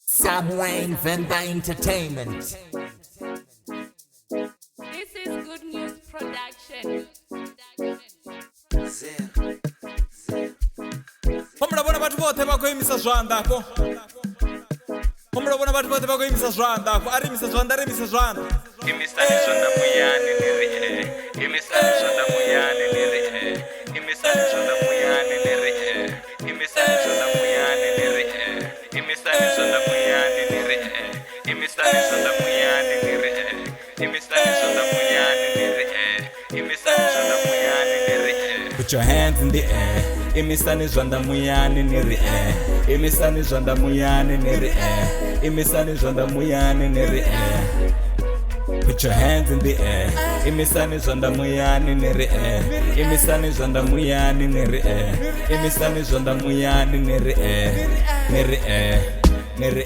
Tsha Venda Entertainment. This is Good News Production. Pomurabona bathu vothe vakoimisa zvanda ko. Pomurabona bathu vothe vakoimisa zvanda ko. Arimisa zvanda, arimisa zvanda. Imisani zvanda muyani niri Imisani zvanda muyani niri Imisani zvanda muyani niri Imisani zvanda muyani niri Imisani zvanda muyani niri Imisani zvanda muyani niri Imisani zvanda muyani niri Imisani zvanda muyani niri. Put your hands in the air. Imisani zvanda muyani niri Imisani zvanda muyani niri Imisani zvanda muyani niri. Put your hands in the air. Imisani zvanda muyani niri Imisani zvanda muyani niri Imisani zvanda muyani niri niri niri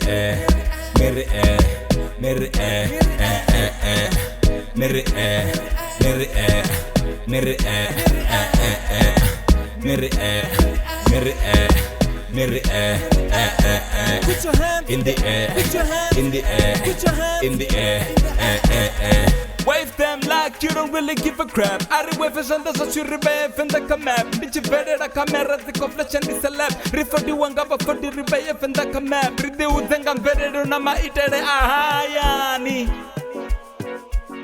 niri niri niri niri niri niri put your hands in the air, in the air, in the air. Wave them like you don't really give a crap. Ari wave zanda za shuribe fenda kamap. Bichi vede da kamera ziko flash and celeb. Rifadi wanga ba fadi ribe fenda kamap. Ride uzenga vede do nama itere ahayani.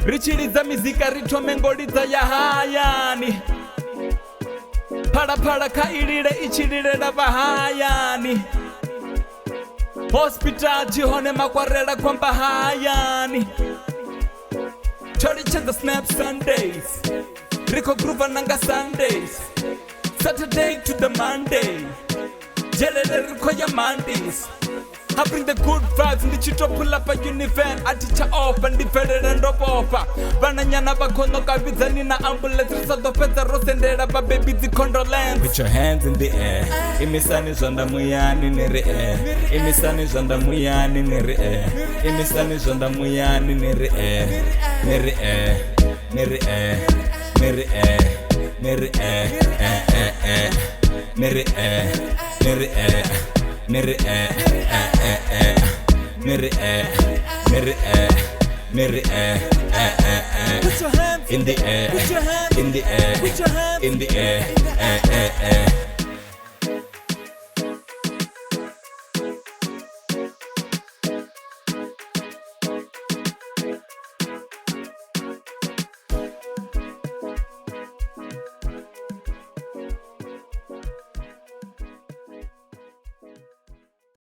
Richiri za mizika rito mengodi za yahayani. Pada pada kairire ichirire da bahayani. Hospital jihone makwarela kwa bahayani. Church at the snap Sundays. Rico Groove nanga Sundays. Saturday to the Monday. Jelele Rico ya Mondays. I bring the good vibes and the chito pull up a univan. I teach her off and the federal and drop off. Bananyana bakono kabizani na ambulance. Risa do peta rosendera ba baby the condolence. Put your hands in the air. Imisani zonda muyani niri Imisani zonda muyani niri Imisani zonda muyani niri niri niri niri niri niri niri niri niri put your hands in the air, in the air, in the air, in the air.